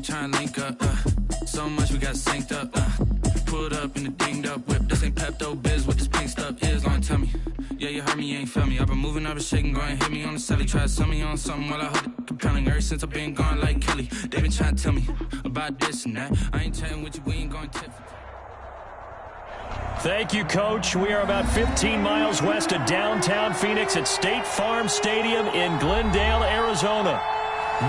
trying to link up. So much we got synced up. Pulled up in the dinged up whip. This ain't Pepto-Biz, what this pink stuff is. Long tell me. Yeah, you heard me, you ain't felt me. I've been moving, I've been shaking, go and hit me on the celly. Try to sell me on something while I hold it compelling. Ever since I've been gone like Kelly. They been trying to tell me about this and that. I ain't chatting with you, we ain't going tip. Thank you, Coach. We are about 15 miles west of downtown Phoenix at State Farm Stadium in Glendale, Arizona.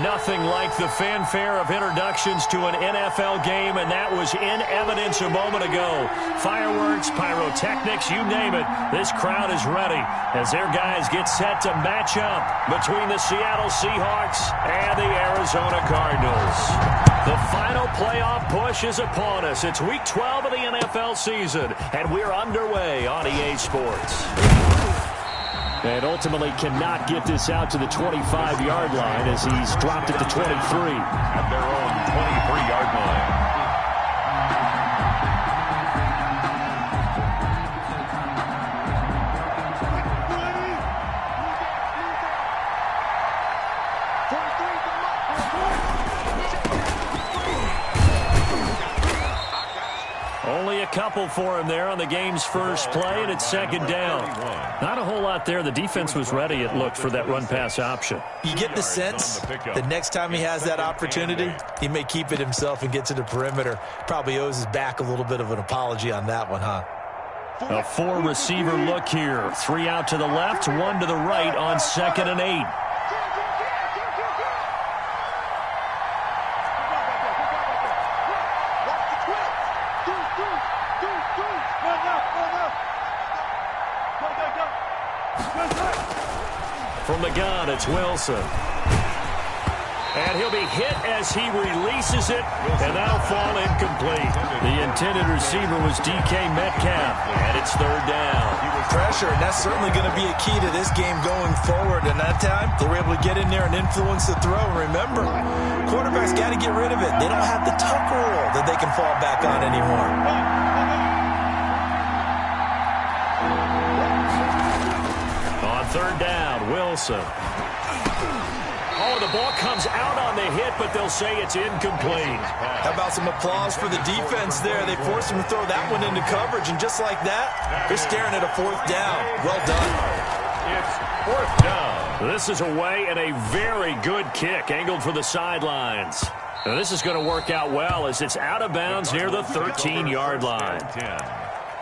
Nothing like the fanfare of introductions to an NFL game, and that was in evidence a moment ago. Fireworks, pyrotechnics, you name it. This crowd is ready as their guys get set to match up between the Seattle Seahawks and the Arizona Cardinals. The final playoff push is upon us. It's Week 12 of the NFL season, and we're underway on EA Sports. And ultimately cannot get this out to the 25-yard line as he's dropped it to 23. At their own 23-yard line. Only a couple for him there on the game's first play, and it's second down. Not a whole lot there. The defense was ready, it looked, for that run-pass option. You get the sense the next time he has that opportunity, he may keep it himself and get to the perimeter. Probably owes his back a little bit of an apology on that one, huh? A four-receiver look here. 3 out to the left, 1 to the right on 2nd and 8. From the gun, it's Wilson. And he'll be hit as he releases it, and that'll fall incomplete. The intended receiver was DK Metcalf, and it's 3rd down. Pressure, and that's certainly going to be a key to this game going forward. And that time, they were able to get in there and influence the throw. And remember, quarterbacks got to get rid of it. They don't have the tuck rule that they can fall back on anymore. On 3rd down, Wilson. Oh, the ball comes out on the hit, but they'll say it's incomplete. How about some applause for the defense there? They forced him to throw that one into coverage, and just like that, they're staring at a 4th down. Well done. It's 4th down. This is away, and a very good kick angled for the sidelines. Now, this is going to work out well as it's out of bounds near the 13-yard line. 10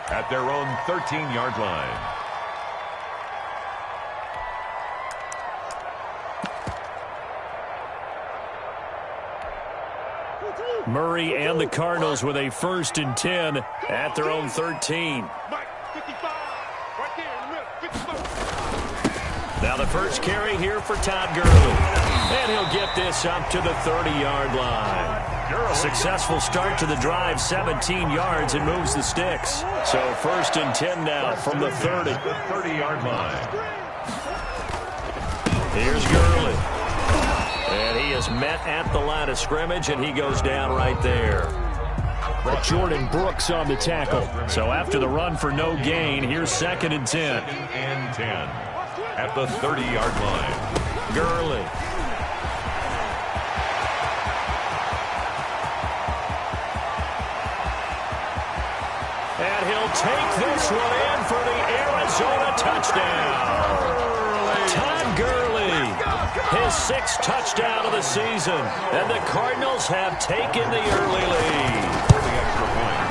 at their own 13-yard line. Murray and the Cardinals with a 1st and 10 at their own 13. Now the first carry here for Todd Gurley. And he'll get this up to the 30-yard line. Successful start to the drive, 17 yards, and moves the sticks. So 1st and 10 now from the 30. 30-yard line. Here's Gurley. And he is met at the line of scrimmage, and he goes down right there. Jordan Brooks on the tackle. So after the run for no gain, here's 2nd and 10. 2nd and 10 at the 30-yard line. Gurley. And he'll take this one in for the Arizona touchdown. Todd Gurley. His 6th touchdown of the season. And the Cardinals have taken the early lead. For the extra point.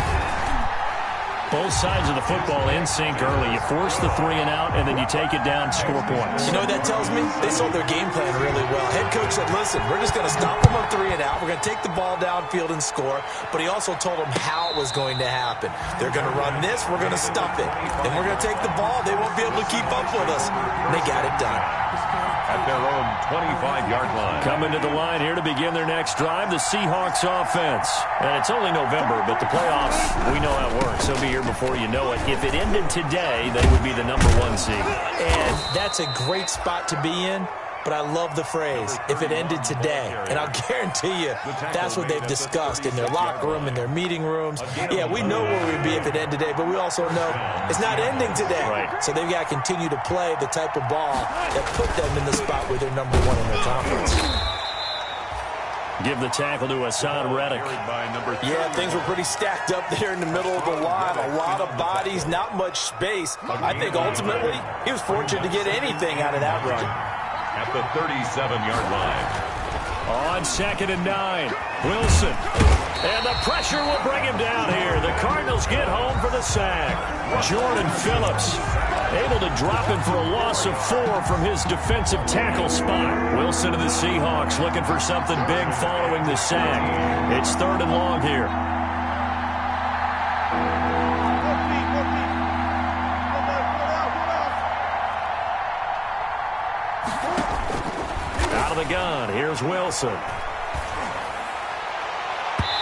Both sides of the football in sync early. You force the 3 and out, and then you take it down, score points. You know what that tells me? They sold their game plan really well. Head coach said, listen, we're just going to stop them on 3 and out. We're going to take the ball downfield and score. But he also told them how it was going to happen. They're going to run this. We're going to stop it. Then we're going to take the ball. They won't be able to keep up with us. And they got it done. At their own 25-yard line. Coming to the line here to begin their next drive, the Seahawks offense. And it's only November, but the playoffs, we know how it works. They'll be here before you know it. If it ended today, they would be the #1 seed. And that's a great spot to be in. But I love the phrase, if it ended today. And I'll guarantee you, that's what they've discussed in their locker room, in their meeting rooms. Yeah, we know where we'd be if it ended today, but we also know it's not ending today. Right. So they've got to continue to play the type of ball that put them in the spot where they're #1 in their conference. Give the tackle to Hassan Reddick. Yeah, things were pretty stacked up there in the middle of the line. A lot of bodies, not much space. I think ultimately he was fortunate to get anything out of that run. At the 37-yard line. On 2nd and 9, Wilson. And the pressure will bring him down here. The Cardinals get home for the sack. Jordan Phillips able to drop him for a loss of 4 from his defensive tackle spot. Wilson of the Seahawks looking for something big following the sack. It's 3rd and long here. Out of the gun, here's Wilson.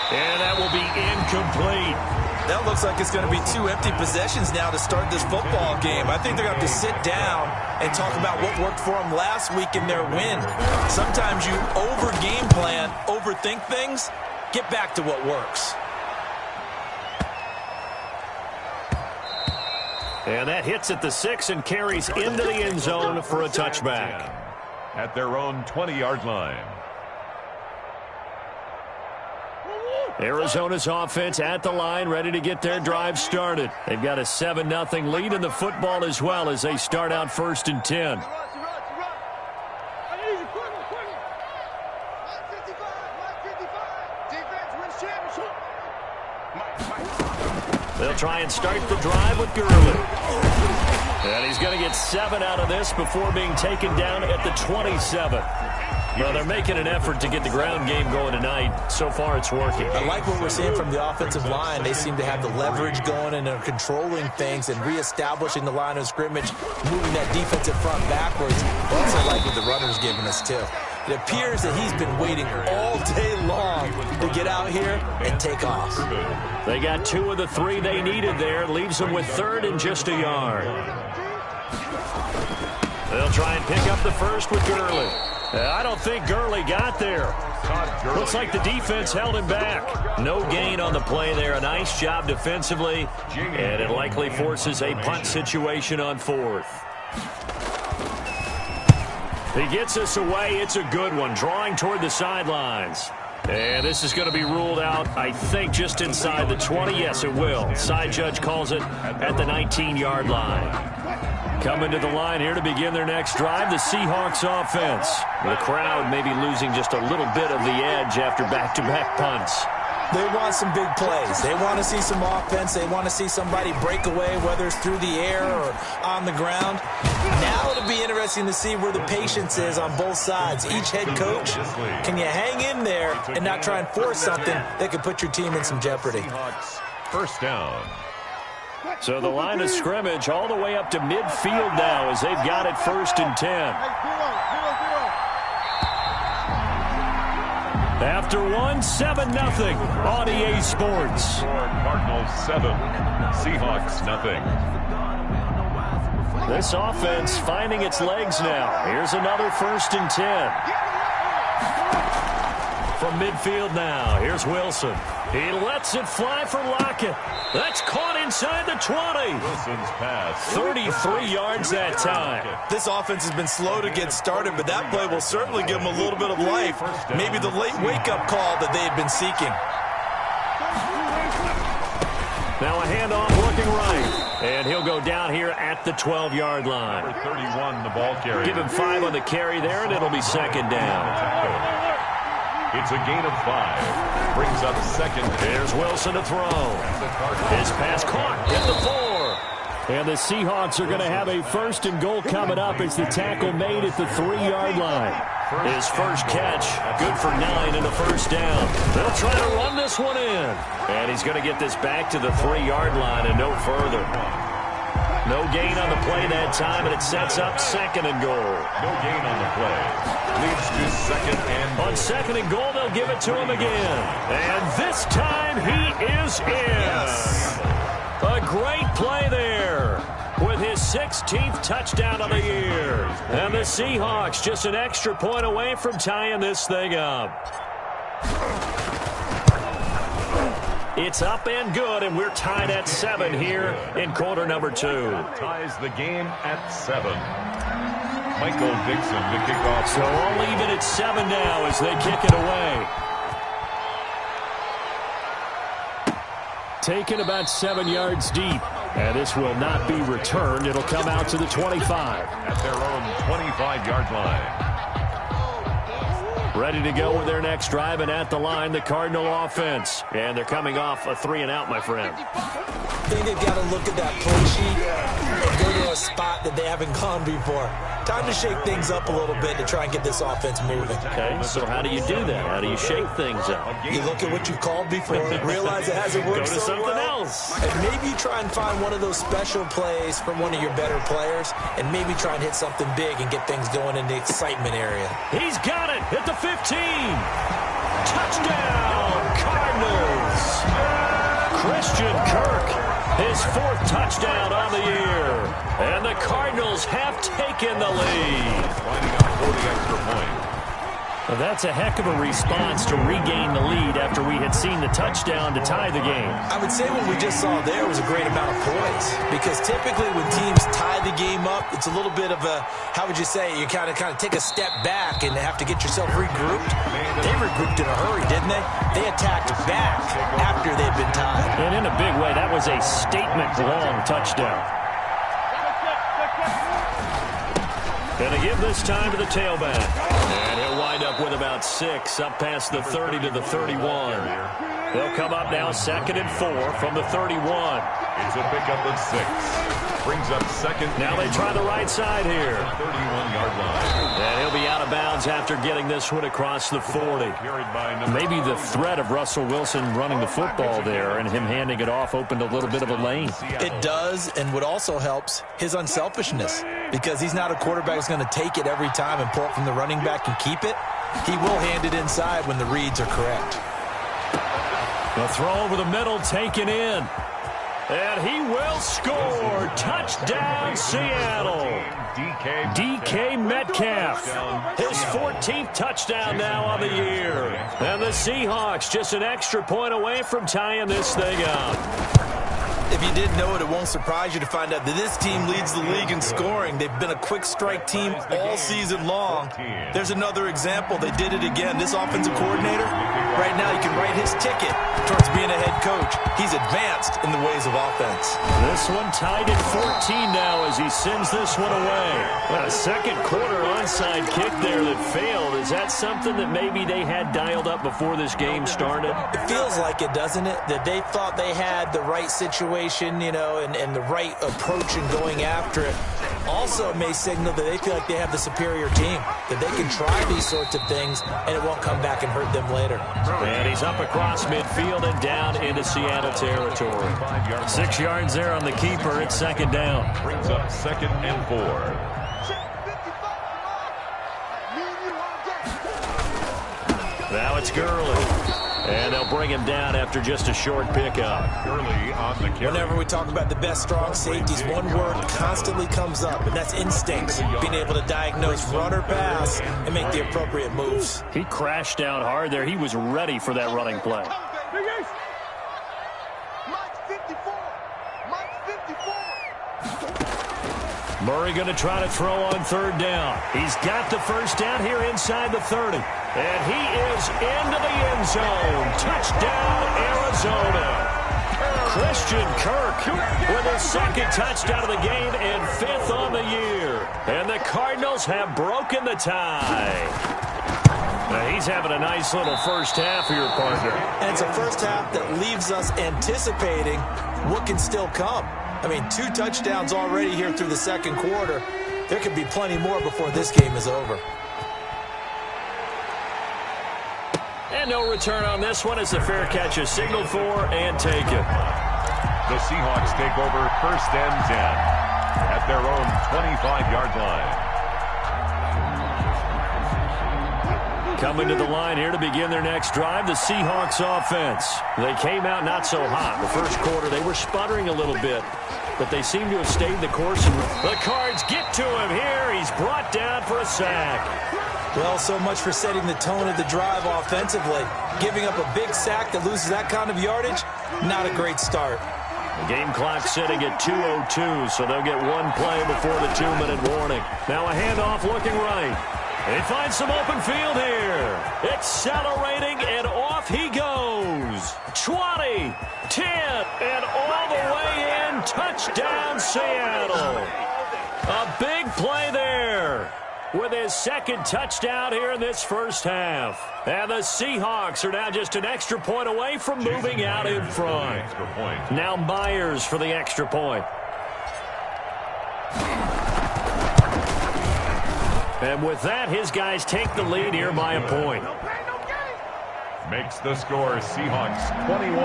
And that will be incomplete. That looks like it's going to be 2 empty possessions now to start this football game. I think they're going to have to sit down and talk about what worked for them last week in their win. Sometimes you over-game plan, overthink things, get back to what works. And that hits at the 6 and carries into the end zone for a touchback. At their own 20-yard line. Arizona's offense at the line, ready to get their drive started. They've got a 7-0 lead in the football as well as they start out 1st and 10. They'll try and start the drive with Gurley. And he's going to get 7 out of this before being taken down at the 27. Well, they're making an effort to get the ground game going tonight. So far, it's working. I like what we're seeing from the offensive line. They seem to have the leverage going and they're controlling things and reestablishing the line of scrimmage, moving that defensive front backwards. I also like what the runner's giving us, too. It appears that he's been waiting all day long to get out here and take off. They got 2 of the 3 they needed there. Leaves them with 3rd and just a yard. They'll try and pick up the first with Gurley. I don't think Gurley got there. Looks like the defense held him back. No gain on the play there. A nice job defensively, and it likely forces a punt situation on 4th. He gets us away. It's a good one, drawing toward the sidelines. And this is going to be ruled out, I think, just inside the 20. Yes, it will. Side judge calls it at the 19-yard line. Coming to the line here to begin their next drive, the Seahawks offense. The crowd maybe losing just a little bit of the edge after back-to-back punts. They want some big plays. They want to see some offense. They want to see somebody break away, whether it's through the air or on the ground. Now it'll be interesting to see where the patience is on both sides. Each head coach, can you hang in there and not try and force something that could put your team in some jeopardy? First down. So the line of scrimmage all the way up to midfield now as they've got it 1st and 10. After 7-0 on EA Sports. Cardinals 7, Seahawks nothing. This offense finding its legs now. Here's another 1st and 10. From midfield now, here's Wilson. He lets it fly for Lockett. That's caught inside the 20. Wilson's pass. 33 yards that time. This offense has been slow to get started, but that play will certainly give them a little bit of life. Maybe the late wake-up call that they had been seeking. Now a handoff looking right. And he'll go down here at the 12-yard line. Number 31, the ball carrier. Give him 5 on the carry there, and it'll be 2nd down. It's a gain of 5. Brings up 2nd. Here's Wilson to throw. His pass caught at the 4. And the Seahawks are going to have a 1st and goal coming up as the tackle made at the 3-yard line. His first catch, good for 9 and a 1st down. They'll try to run this one in. And he's going to get this back to the 3-yard line and no further. No gain on the play that time, and it sets up 2nd and goal. No gain on the play. Leads to 2nd and goal. On 2nd and goal, they'll give it to him again. And this time he is in. Yes. A great play there with his 16th touchdown of the year. And the Seahawks just an extra point away from tying this thing up. It's up and good, and we're tied at 7 here in quarter number 2. Ties the game at 7. Michael Dixon to kick off. So all even at 7 now as they kick it away. taken about 7 yards deep. And this will not be returned. It'll come out to the 25. At their own 25-yard line. Ready to go with their next drive, and at the line, the Cardinal offense. And they're coming off a 3-and-out, my friend. I think they've got to look at that play sheet and go to a spot that they haven't gone before. Time to shake things up a little bit to try and get this offense moving. Okay, so how do you do that? How do you shake things up? You look at what you called before, realize it hasn't worked Go to something else. And maybe you try and find one of those special plays from one of your better players, and maybe try and hit something big and get things going in the excitement area. He's got it at the 15. Touchdown, Cardinals. Christian Kirk, his 4th touchdown on the year. And the Cardinals have taken the lead. Lining up for the extra point. Well, that's a heck of a response to regain the lead after we had seen the touchdown to tie the game. I would say what we just saw there was a great amount of poise, because typically when teams tie the game up, it's a little bit of a, how would you say, you kind of take a step back and have to get yourself regrouped. They regrouped in a hurry, didn't they? They attacked back after they'd been tied. And in a big way, that was a statement-long touchdown. Gonna give this time to the tailback. And he'll wind up with about 6, up past the 30 to the 31. They'll come up now 2nd and 4 from the 31. It's a pickup of 6. Brings up 2nd. Now they try the right side here. 31-yard line. And he'll be out of bounds after getting this one across the 40. Maybe the threat of Russell Wilson running the football there and him handing it off opened a little bit of a lane. It does, and what also helps, his unselfishness. Because he's not a quarterback who's going to take it every time and pull it from the running back and keep it. He will hand it inside when the reads are correct. The throw over the middle taken in. And he will score. Touchdown, Seattle. DK Metcalf. His 14th touchdown now on the year. And the Seahawks just an extra point away from tying this thing up. If you didn't know it, it won't surprise you to find out that this team leads the league in scoring. They've been a quick strike team all season long. There's another example. They did it again. This offensive coordinator, right now you can write his ticket towards being a head coach. He's advanced in the ways of offense. This one tied at 14 now as he sends this one away. A second quarter onside kick there that failed. Is that something that maybe they had dialed up before this game started? It feels like it, doesn't it? That they thought they had the right situation, you know, and the right approach in going after it. Also, it may signal that they feel like they have the superior team, that they can try these sorts of things, and it won't come back and hurt them later. And he's up across midfield and down into Seattle territory. 6 yards there on the keeper. It's 2nd down. Brings up 2nd and 4. Now it's Gurley. And they'll bring him down after just a short pickup. Gurley on the carry. Whenever we talk about the best strong safeties, one word constantly comes up, and that's instincts. Being able to diagnose run or pass and make the appropriate moves. He crashed down hard there. He was ready for that running play. Murray going to try to throw on 3rd down. He's got the first down here inside the 30. And he is into the end zone. Touchdown, Arizona. Christian Kirk with his 2nd touchdown of the game and 5th on the year. And the Cardinals have broken the tie. Now he's having a nice little first half here, partner. And it's a first half that leaves us anticipating what can still come. I mean, 2 touchdowns already here through the 2nd quarter. There could be plenty more before this game is over. And no return on this one as the fair catch is signaled for and taken. The Seahawks take over 1st and 10 at their own 25-yard line. Coming to the line here to begin their next drive, the Seahawks offense. They came out not so hot. The first quarter, they were sputtering a little bit, but they seem to have stayed the course. And the Cards get to him here. He's brought down for a sack. Well, so much for setting the tone of the drive offensively. Giving up a big sack that loses that kind of yardage, not a great start. The game clock sitting at 2:02, so they'll get one play before the 2-minute warning. Now a handoff looking right. They find some open field here. Accelerating, and off he goes. 20, 10, Touchdown, Seattle. A big play there with his second touchdown here in this first half. And the Seahawks are now just an extra point away from moving out in front. Now Myers for the extra point. And with that, his guys take the lead here by a point. Makes the score Seahawks 21,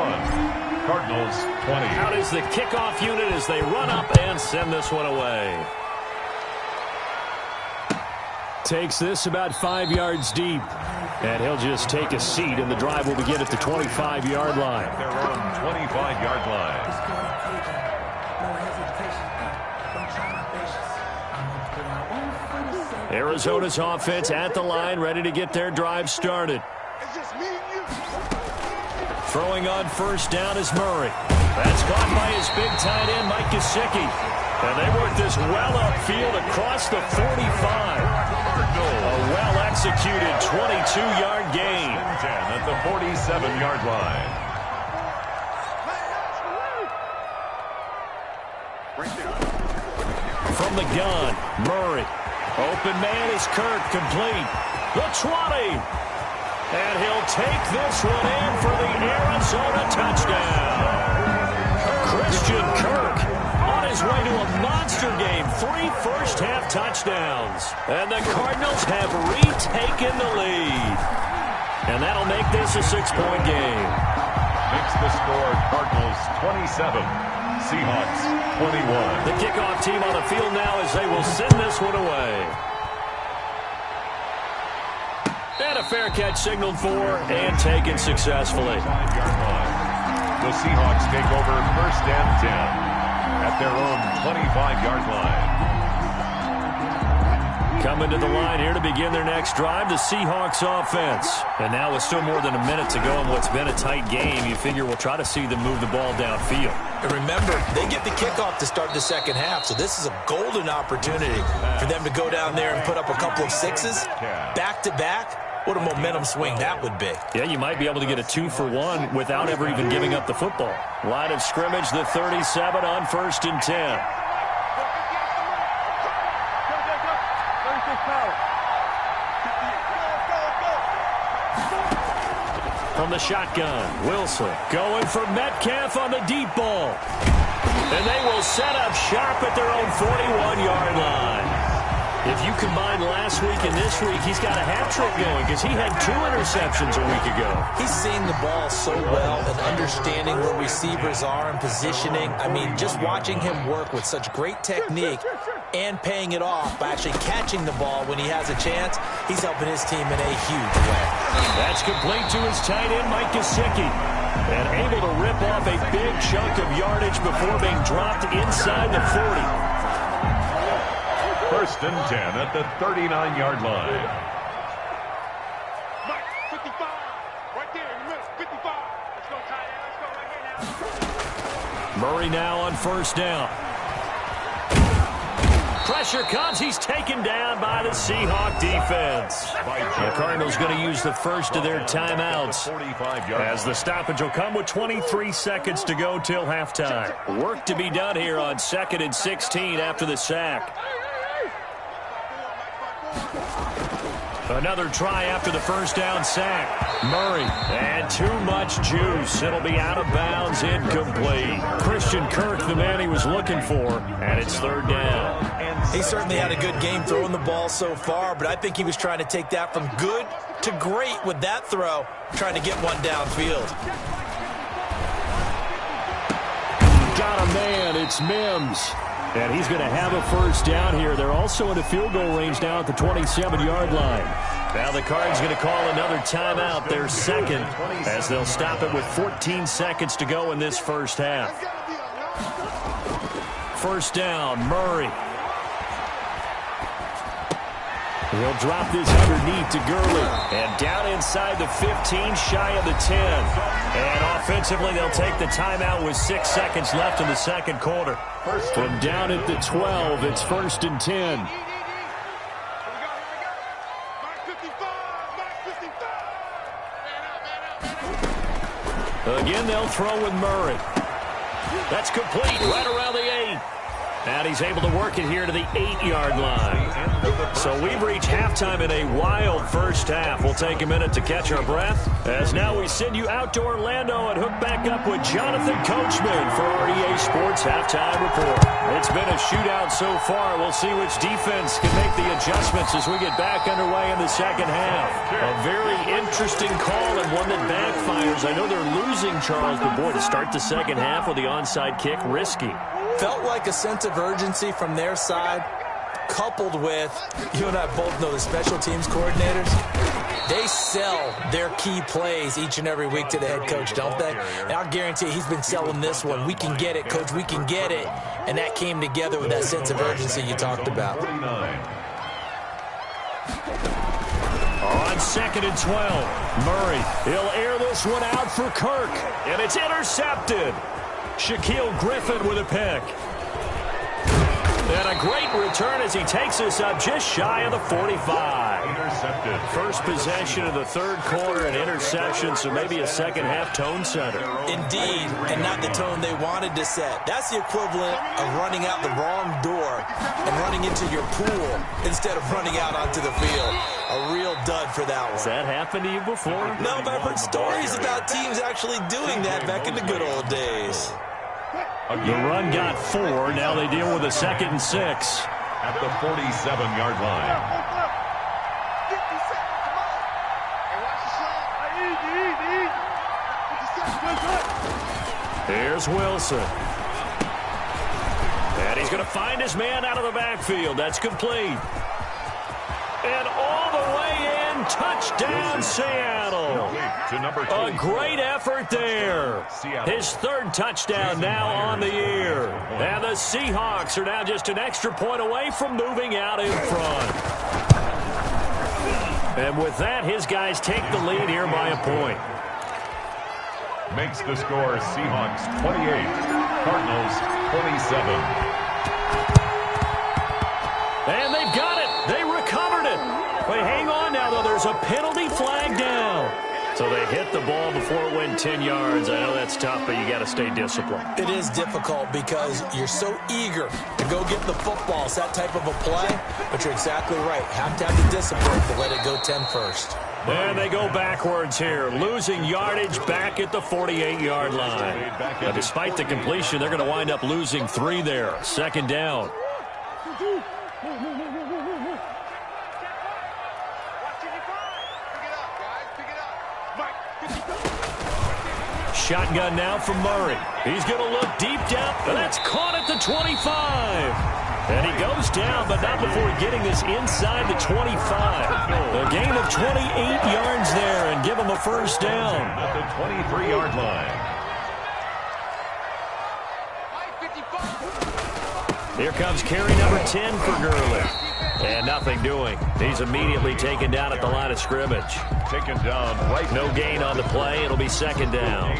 Cardinals 20. Out is the kickoff unit as they run up and send this one away. Takes this about 5 yards deep. And he'll just take a seat, and the drive will begin at the 25-yard line. Their own 25-yard line. Arizona's offense at the line, ready to get their drive started. Throwing on first down is Murray. That's caught by his big tight end, Mike Gesicki. And they work this well upfield across the 45. A well-executed 22-yard gain. 10 at the 47-yard line. From the gun, Murray. Open man is Kirk, complete. The 20. And he'll take this one in for the Arizona touchdown. Christian Kirk on his way to a monster game. 3 first-half touchdowns. And the Cardinals have retaken the lead. And that'll make this a 6-point game. Makes the score Cardinals 27, Seahawks 21. The kickoff team on the field now as they will send this one away. And a fair catch signaled for and taken successfully. The Seahawks take over first and 10 at their own 25-yard line. Coming to the line here to begin their next drive, the Seahawks offense. And now with still more than a minute to go in what's been a tight game, you figure we'll try to see them move the ball downfield. And remember, they get the kickoff to start the second half, so this is a golden opportunity for them to go down there and put up a couple of sixes back-to-back. What a momentum swing that would be. Yeah, you might be able to get a 2-for-1 without ever even giving up the football. Line of scrimmage, the 37 on first and 10. From the shotgun, Wilson going for Metcalf on the deep ball. And they will set up shop at their own 41-yard line. If you combine last week and this week, he's got a hat trick going because he had 2 interceptions a week ago. He's seeing the ball so well and understanding where receivers are and positioning. I mean, just watching him work with such great technique and paying it off by actually catching the ball when he has a chance, he's helping his team in a huge way. That's complete to his tight end, Mike Gesicki. And able to rip off a big chunk of yardage before being dropped inside the 40. First and 10 at the 39-yard line. Mike, 55, right there in the middle, 55. Let's go, tight end. Let's go right here now. Murray now on first down. Pressure comes. He's taken down by the Seahawk defense. The Cardinals going to use the first of their timeouts as the stoppage will come with 23 seconds to go till halftime. Work to be done here on 2nd and 16 after the sack. Another try after the first down sack. Murray, and too much juice. It'll be out of bounds, incomplete. Christian Kirk, the man he was looking for, and it's 3rd down. He certainly had a good game throwing the ball so far, but I think he was trying to take that from good to great with that throw, trying to get one downfield. Got a man, it's Mims. And he's going to have a first down here. They're also in a field goal range now at the 27-yard line. Now the Cards going to call another timeout, their second, as they'll stop it with 14 seconds to go in this first half. First down, Murray. He'll drop this underneath to Gurley. And down inside the 15, shy of the 10. And offensively, they'll take the timeout with 6 seconds left in the second quarter. From down at the 12, it's 1st and 10. Again, they'll throw with Murray. That's complete right around the 8. And he's able to work it here to the 8-yard line. So we've reached halftime in a wild first half. We'll take a minute to catch our breath, as now we send you out to Orlando and hook back up with Jonathan Coachman for our EA Sports Halftime Report. It's been a shootout so far. We'll see which defense can make the adjustments as we get back underway in the second half. A very interesting call and one that backfires. I know they're losing, Charles, but boy, to start the second half with the onside kick, risky. Felt like a sense of urgency from their side, coupled with, you and I both know the special teams coordinators, they sell their key plays each and every week to the head coach, don't they? And I'll guarantee you he's been selling this one. We can get it, coach, we can get it. And that came together with that sense of urgency you talked about. On 2nd and 12, Murray, he'll air this one out for Kirk, and it's intercepted. Shaquille Griffin with a pick. And a great return as he takes us up just shy of the 45. Intercepted. First possession of the third quarter, an interception, so maybe a second half tone setter. Indeed, and not the tone they wanted to set. That's the equivalent of running out the wrong door and running into your pool instead of running out onto the field. A real dud for that one. Has that happened to you before? No, but I've heard stories about teams actually doing that back in the good old days. The run got 4. Now they deal with a 2nd and 6. At the 47-yard line. Here's Wilson. And he's going to find his man out of the backfield. That's complete. And all the way in, touchdown Seattle. A great effort there. His third touchdown now on the year. And the Seahawks are now just an extra point away from moving out in front. And with that, his guys take the lead here by a point. Makes the score Seahawks 28, Cardinals 27. And they've got it. They recovered it. Wait, hang on now, though. There's a penalty flag down. So they hit the ball before it went 10 yards. I know that's tough, but you got to stay disciplined. It is difficult because you're so eager to go get the football. It's that type of a play, but you're exactly right. Have to have the discipline to let it go 10 first. And they go backwards here, losing yardage back at the 48-yard line. Now, despite the completion, they're going to wind up losing 3 there. 2nd down. Shotgun now from Murray. He's going to look deep down, and that's caught at the 25. And he goes down, but not before getting this inside the 25. A gain of 28 yards there and give him a first down. At the 23-yard line. Here comes carry number 10 for Gurley. And nothing doing. He's immediately taken down at the line of scrimmage. Taken down right. No gain on the play. It'll be 2nd down.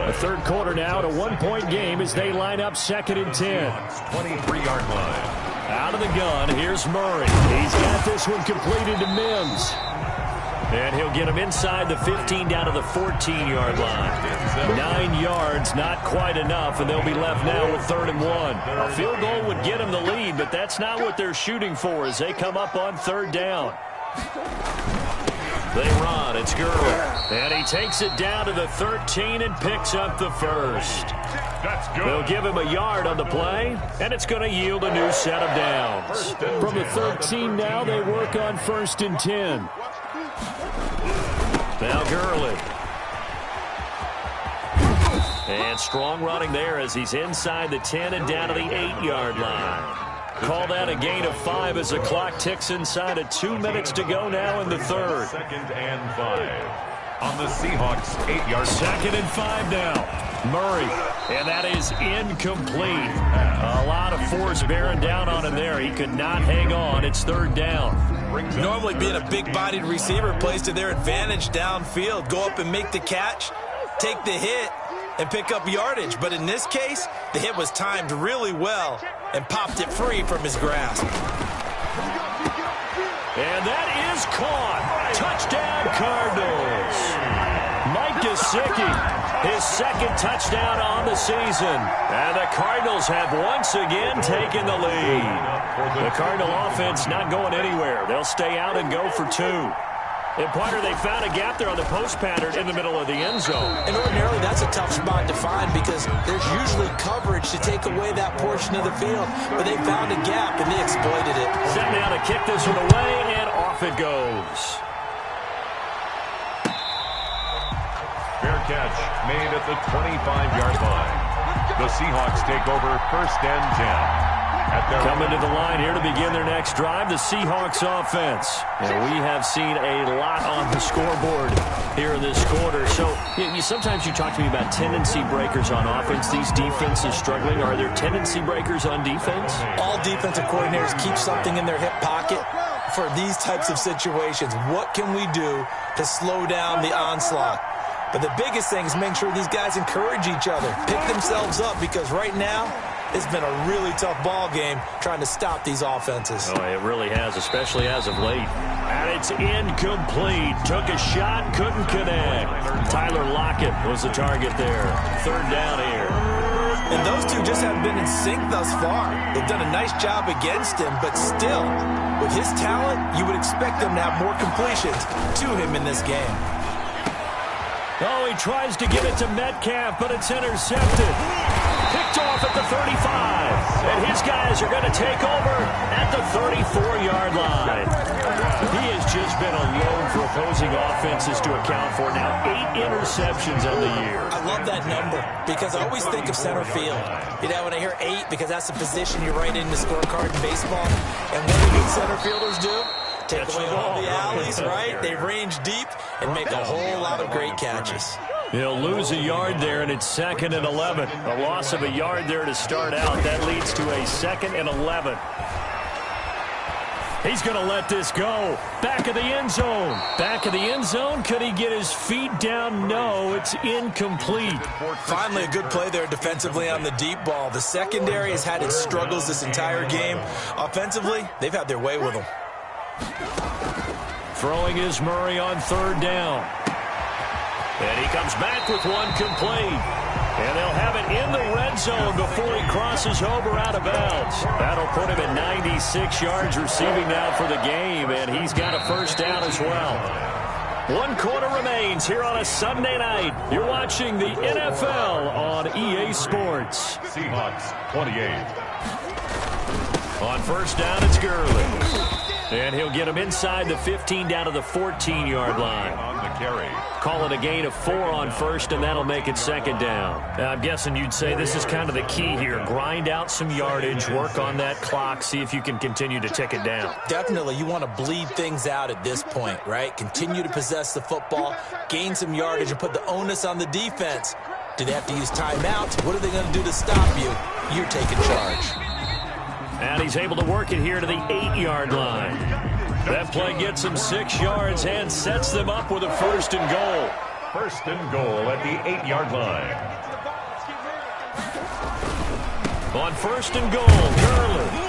The third quarter now at a 1-point game as they line up 2nd and 10. 23-yard line. Out of the gun, here's Murray. He's got this one completed to Mims. And he'll get him inside the 15 down to the 14-yard line. 9 yards, not quite enough, and they'll be left now with 3rd and 1. A field goal would get them the lead, but that's not what they're shooting for as they come up on 3rd down. They run. It's Gurley. And he takes it down to the 13 and picks up the first. That's good. They'll give him a yard on the play, and it's going to yield a new set of downs. From the 13 now, they work on 1st and 10. Now Gurley. And strong running there as he's inside the 10 and down to the 8-yard line. Call that a gain of 5 as the clock ticks inside of 2 minutes to go now in the third. 2nd and 5. On the Seahawks 8-yard. 2nd and 5 now. Murray. And that is incomplete. A lot of force bearing down on him there. He could not hang on. It's 3rd down. Normally being a big-bodied receiver plays to their advantage downfield. Go up and make the catch, take the hit, and pick up yardage. But in this case, the hit was timed really well and popped it free from his grasp. And that is caught. Touchdown, Cardinals. Mike Gesicki, his second touchdown on the season. And the Cardinals have once again taken the lead. The Cardinal offense not going anywhere. They'll stay out and go for 2. And, Pointer, they found a gap there on the post pattern in the middle of the end zone. And ordinarily, that's a tough spot to find because there's usually coverage to take away that portion of the field. But they found a gap, and they exploited it. Set now to kick this one away, and off it goes. Fair catch made at the 25-yard line. The Seahawks take over 1st and 10. Coming to the line here to begin their next drive, the Seahawks offense. And we have seen a lot on the scoreboard here in this quarter. So sometimes you talk to me about tendency breakers on offense. These defenses struggling. Are there tendency breakers on defense? All defensive coordinators keep something in their hip pocket for these types of situations. What can we do to slow down the onslaught? But the biggest thing is make sure these guys encourage each other, pick themselves up, because right now it's been a really tough ball game trying to stop these offenses. Oh, it really has, especially as of late. And it's incomplete. Took a shot, couldn't connect. Tyler Lockett was the target there. 3rd down here. And those two just haven't been in sync thus far. They've done a nice job against him, but still, with his talent, you would expect them to have more completions to him in this game. Oh, he tries to get it to Metcalf, but it's intercepted. Picked off at the 35. And his guys are going to take over at the 34-yard line. He has just been alone for opposing offenses to account for. Now 8 interceptions on the year. I love that number because I always think of center field. You know, when I hear 8, because that's the position you write in the scorecard in baseball. And what do good center fielders do? Take away all the alleys, right? They range deep and make a whole lot of great catches. He'll lose a yard there, and it's 2nd and 11. A loss of a yard there to start out. That leads to a 2nd and 11. He's going to let this go. Back of the end zone. Back of the end zone. Could he get his feet down? No, it's incomplete. Finally, a good play there defensively on the deep ball. The secondary has had its struggles this entire game. Offensively, they've had their way with them. Throwing is Murray on 3rd down. And he comes back with one complete. And they'll have it in the red zone before he crosses over out of bounds. That'll put him at 96 yards receiving now for the game. And he's got a 1st down as well. 1 quarter remains here on a Sunday night. You're watching the NFL on EA Sports. Seahawks 28. On 1st down, it's Gurley. And he'll get him inside the 15 down to the 14-yard line. On the carry. Call it a gain of 4 on 1st, and that'll make it 2nd down. I'm guessing you'd say this is kind of the key here. Grind out some yardage, work on that clock, see if you can continue to tick it down. Definitely, you want to bleed things out at this point, right? Continue to possess the football, gain some yardage, and put the onus on the defense. Do they have to use timeouts? What are they going to do to stop you? You're taking charge. And he's able to work it here to the 8-yard line. That play gets him 6 yards and sets them up with a 1st and goal. 1st and goal at the 8-yard line. On 1st and goal, Gurley.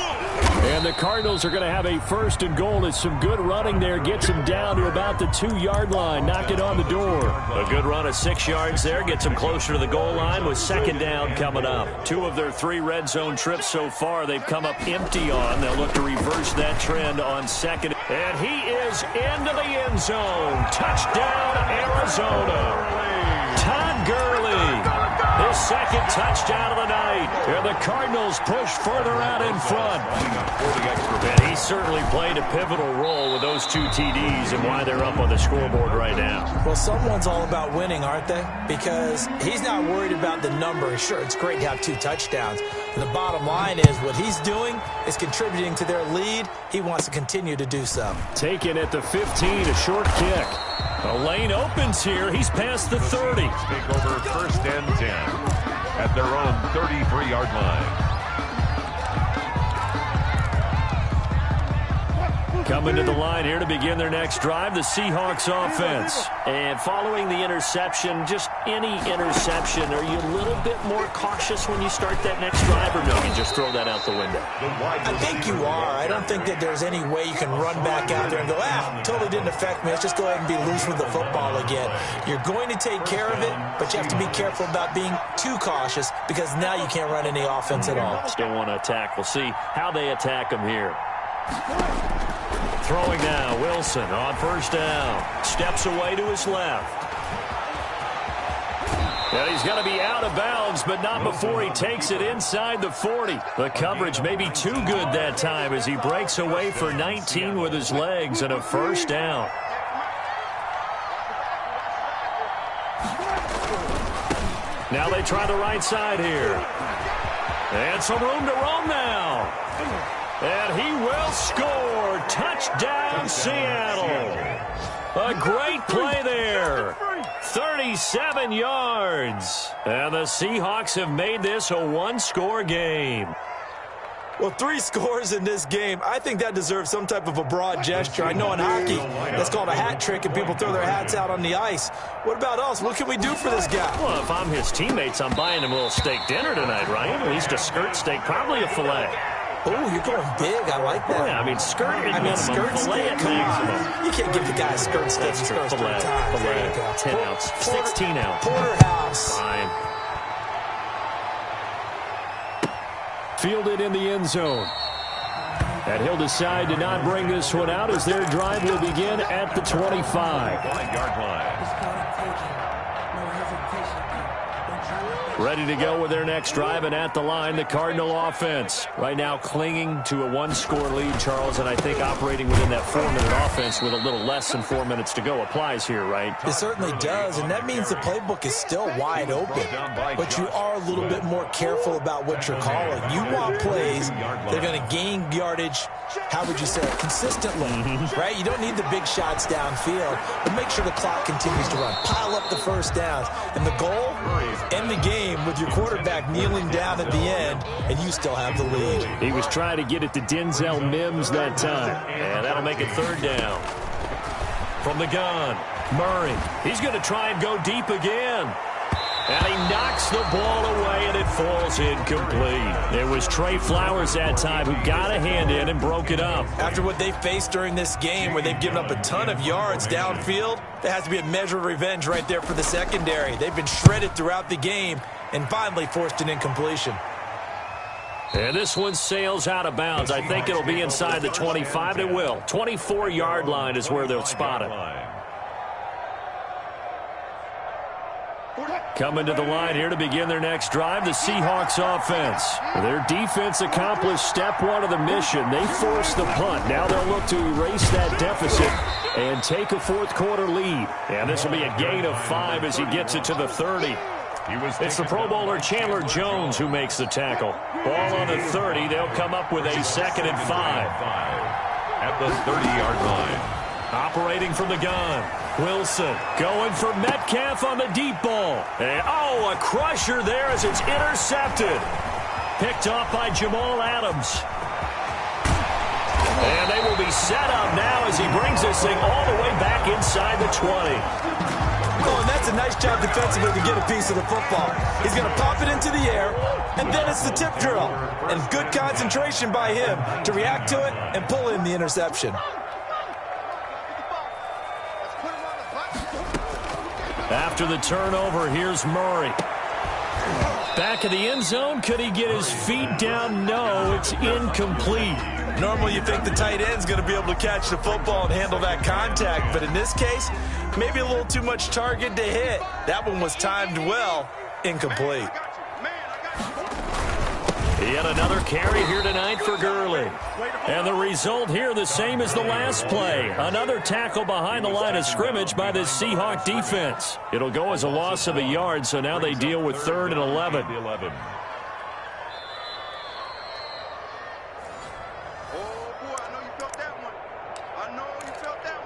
And the Cardinals are going to have a 1st and goal. It's some good running there. Gets him down to about the 2-yard line. Knocked it on the door. A good run of 6 yards there. Gets him closer to the goal line with 2nd down coming up. 2 of their 3 red zone trips so far they've come up empty on. They'll look to reverse that trend on 2nd. And he is into the end zone. Touchdown, Arizona. Todd Gurley. His 2nd touchdown of the night. And the Cardinals push further out in front. And he certainly played a pivotal role with those 2 TDs and why they're up on the scoreboard right now. Well, someone's all about winning, aren't they? Because he's not worried about the number. Sure, it's great to have 2 touchdowns. And the bottom line is what he's doing is contributing to their lead. He wants to continue to do so. Taken at the 15, a short kick. The lane opens here. He's past the 30. Take over 1st and 10 at their own 33-yard line. Coming to the line here to begin their next drive, the Seahawks offense. And following the interception, just any interception, are you a little bit more cautious when you start that next drive, or no, you just throw that out the window? I think you are. I don't think that there's any way you can run back out there and go, totally didn't affect me. Let's just go ahead and be loose with the football again. You're going to take care of it, but you have to be careful about being too cautious because now you can't run any offense at all. Still want to attack. We'll see how they attack them here. Throwing now, Wilson on first down. Steps away to his left. And he's going to be out of bounds, but not before he takes it inside the 40. The coverage may be too good that time as he breaks away for 19 with his legs and a first down. Now they try the right side here. And some room to roam now. And he will score. Touchdown, Seattle. A great play there. 37 yards. And the Seahawks have made this a one-score game. Well, 3 scores in this game. I think that deserves some type of a broad gesture. I know in hockey, that's called a hat trick, and people throw their hats out on the ice. What about us? What can we do for this guy? Well, if I'm his teammates, I'm buying him a little steak dinner tonight, right? At least a skirt steak, probably a filet. Oh, you're going big. I like that. Yeah, I mean, skirt at minimum, skirt filet at maximum. You can't give the guy a skirt steak. That's true. Filet, 10 ounce, 16 ounce. Porterhouse. Fine. Fielded in the end zone. And he'll decide to not bring this one out as their drive will begin at the 25. 5-yard line. Ready to go with their next drive, and at the line, the Cardinal offense. Right now clinging to a one-score lead, Charles, and I think operating within that 4-minute offense with a little less than 4 minutes to go applies here, right? It certainly does, and that means the playbook is still wide open. But you are a little bit more careful about what you're calling. You want plays that are going to gain yardage, how would you say it, consistently, right? You don't need the big shots downfield, but make sure the clock continues to run. Pile up the first downs. And the goal? End the game with your quarterback kneeling down at the end, and you still have the lead. He was trying to get it to Denzel Mims that time, and that'll make it third down. From the gun, Murray. He's going to try and go deep again. And he knocks the ball away, and it falls incomplete. It was Trey Flowers that time who got a hand in and broke it up. After what they faced during this game where they've given up a ton of yards downfield, there has to be a measure of revenge right there for the secondary. They've been shredded throughout the game and finally forced an incompletion. And this one sails out of bounds. I think it'll be inside the 25. It will. 24-yard line is where they'll spot it. Coming to the line here to begin their next drive, the Seahawks offense. Their defense accomplished step one of the mission. They forced the punt. Now they'll look to erase that deficit and take a fourth-quarter lead. And this will be a gain of 5 as he gets it to the 30. It's the Pro Bowler Chandler Jones who makes the tackle. Ball on the 30. They'll come up with a 2nd and 5. At the 30-yard line. Operating from the gun. Wilson going for Metcalf on the deep ball. And, a crusher there as it's intercepted. Picked off by Jamal Adams. And they will be set up now as he brings this thing all the way back inside the 20. Oh, and that's a nice job defensively to get a piece of the football. He's going to pop it into the air, and then it's the tip drill. And good concentration by him to react to it and pull in the interception. After the turnover, here's Murray. Back in the end zone, could he get his feet down? No, it's incomplete. Normally you think the tight end's going to be able to catch the football and handle that contact, but in this case, maybe a little too much target to hit. That one was timed well, incomplete. Yet another carry here tonight for Gurley. And the result here the same as the last play. Another tackle behind the line of scrimmage by this Seahawk defense. It'll go as a loss of a yard, so now they deal with 3rd and 11. Oh, boy, I know you felt that one. I know you felt that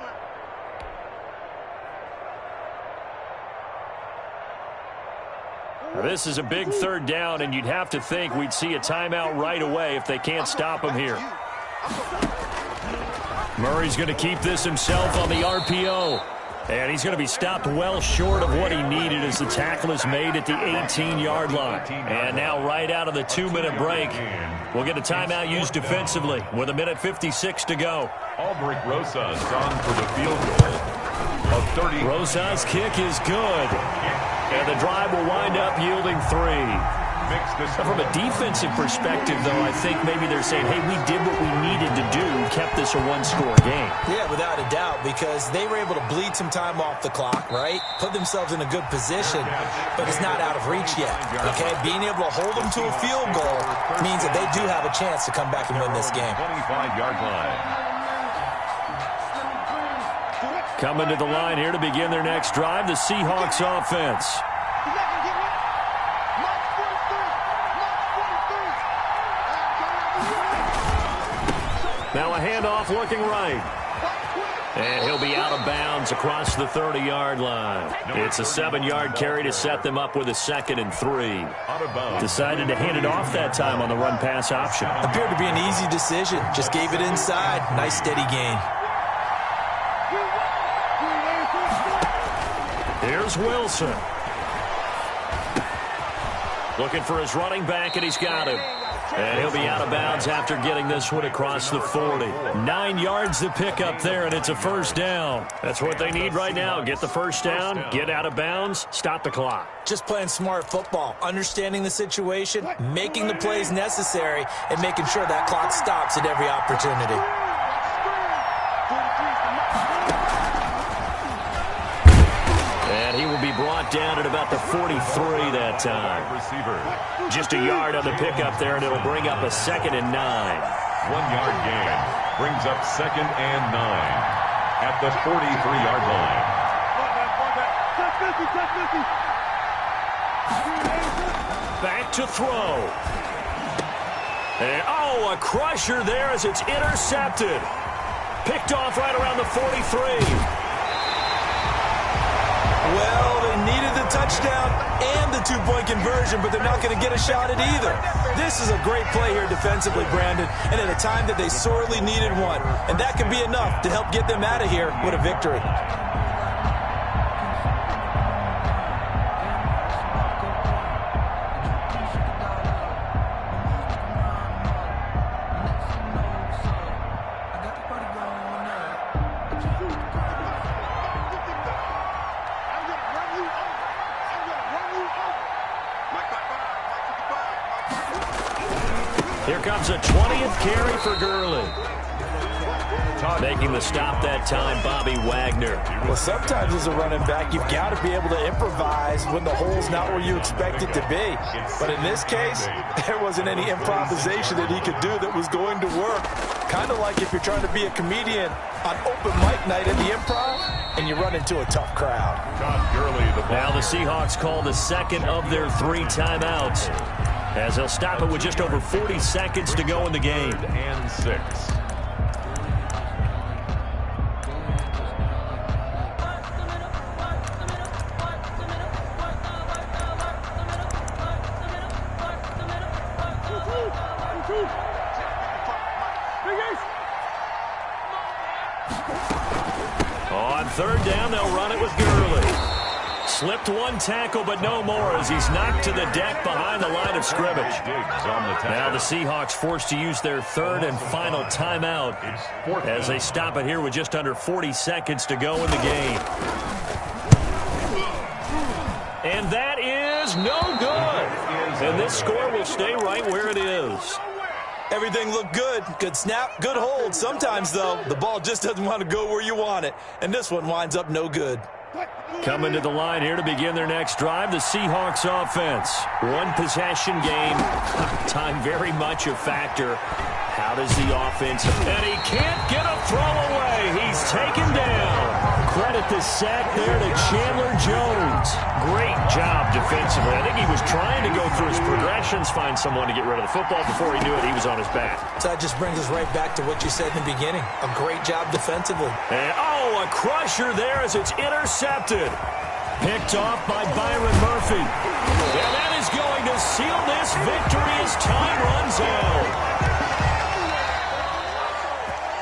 one. This is a big 3rd down, and you'd have to think we'd see a timeout right away if they can't stop him here. Murray's going to keep this himself on the RPO. And he's going to be stopped well short of what he needed as the tackle is made at the 18-yard line. And now right out of the 2-minute break, we'll get a timeout used defensively with 1:56 to go. Aldrich Rosa's on for the field goal of 30. Rosa's kick is good. And the drive will wind up yielding 3. From a defensive perspective, though, I think maybe they're saying, hey, we did what we needed to do, kept this a one-score game. Yeah, without a doubt, because they were able to bleed some time off the clock, right? Put themselves in a good position, but it's not out of reach yet, okay? Being able to hold them to a field goal means that they do have a chance to come back and win this game. 25-yard line. Coming to the line here to begin their next drive, the Seahawks offense. Now a handoff looking right. And he'll be out of bounds across the 30-yard line. It's a 7-yard carry to set them up with a 2nd and 3. Decided to hand it off that time on the run-pass option. Appeared to be an easy decision. Just gave it inside. Nice steady gain. Here's Wilson. Looking for his running back, and he's got him. And he'll be out of bounds after getting this one across the 40. 9 yards to pick up there, and it's a first down. That's what they need right now. Get the first down, get out of bounds, stop the clock. Just playing smart football, understanding the situation, making the plays necessary, and making sure that clock stops at every opportunity. And he will be brought down at about the 43 that time. Just a yard on the pickup there, and it'll bring up a 2nd and 9. 1-yard gain brings up 2nd and 9 at the 43-yard line. Back to throw. And, oh, a crusher there as it's intercepted. Picked off right around the 43. Well, they needed the touchdown and the 2-point conversion, but they're not going to get a shot at either. This is a great play here defensively, Brandon, and at a time that they sorely needed one. And that can be enough to help get them out of here with a victory. Here comes a 20th carry for Gurley. Making the stop that time, Bobby Wagner. Well, sometimes as a running back, you've got to be able to improvise when the hole's not where you expect it to be. But in this case, there wasn't any improvisation that he could do that was going to work. Kind of like if you're trying to be a comedian on open mic night in the improv and you run into a tough crowd. Now the Seahawks call the 2nd of their 3 timeouts, as they'll stop it with just over 40 seconds to go in the game. 3rd and 6. On 3rd down, they'll run it with Gurley. Slipped one tackle, but no more as he's knocked to the deck behind the line of scrimmage. Now the Seahawks forced to use their 3rd and final timeout as they stop it here with just under 40 seconds to go in the game. And that is no good. And this score will stay right where it is. Everything looked good. Good snap, good hold. Sometimes, though, the ball just doesn't want to go where you want it. And this one winds up no good. Coming to the line here to begin their next drive, the Seahawks offense. 1 possession game. Time very much a factor. How does the offense... And he can't get a throw away. He's taken down. Credit the sack there to Chandler Jones. Great job defensively. I think he was trying to go through his progressions, find someone to get rid of the football. Before he knew it, he was on his back. So that just brings us right back to what you said in the beginning. A great job defensively. And, oh, a crusher there as it's intercepted. Picked off by Byron Murphy. And that is going to seal this victory as time runs out.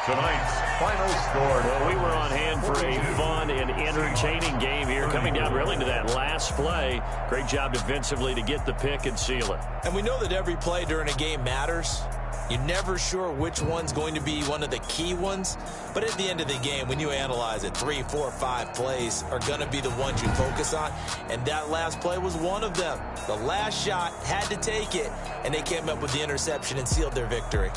Tonight's final score. Well, we were on hand for a fun and entertaining game here, coming down really to that last play. Great job defensively to get the pick and seal it. And we know that every play during a game matters. You're never sure which one's going to be one of the key ones. But at the end of the game, when you analyze it, 3, 4, 5 plays are going to be the ones you focus on. And that last play was one of them. The last shot had to take it, and they came up with the interception and sealed their victory.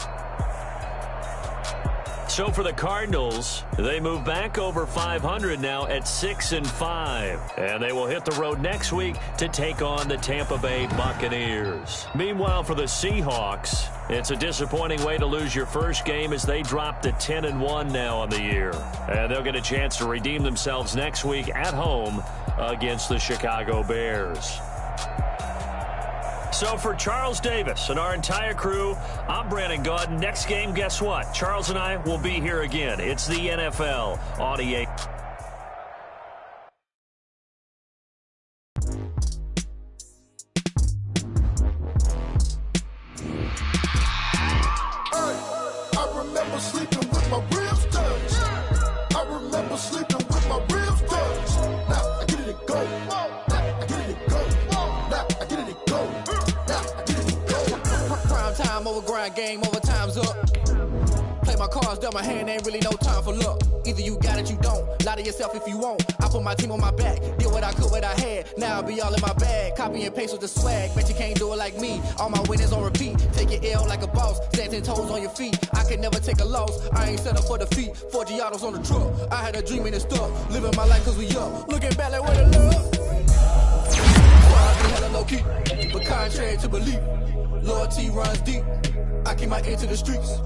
So for the Cardinals, they move back over 500 now at 6-5. And they will hit the road next week to take on the Tampa Bay Buccaneers. Meanwhile, for the Seahawks, it's a disappointing way to lose your first game as they drop to 10-1 now on the year. And they'll get a chance to redeem themselves next week at home against the Chicago Bears. So for Charles Davis and our entire crew, I'm Brandon Gaudin. Next game, guess what? Charles and I will be here again. It's the NFL on EA. I remember sleeping with my ribs touched. I remember sleeping with my ribs touched. Now I get it to go. Now I get it to go. Now I get it to go. Now I get it to go. Prime time over grind game, overtime's up. Play my cards, dealt my hand, ain't really no time for luck. Either you got it, you don't. Lie to yourself if you won't. I put my team on my back, did what I could, what I had. Now I'll be all in my bag. Copy and paste with the swag. Bet you can't do it like me. All my winners on repeat. Take your L like a boss. Stand 10 toes on your feet. I can never take a loss. I ain't set up for defeat. 4 Giottos on the truck. I had a dream and it's stuck. Living my life cause we up. Looking back like what a love. I be hella low key. But contrary to belief, loyalty runs deep. I keep my ear to the streets.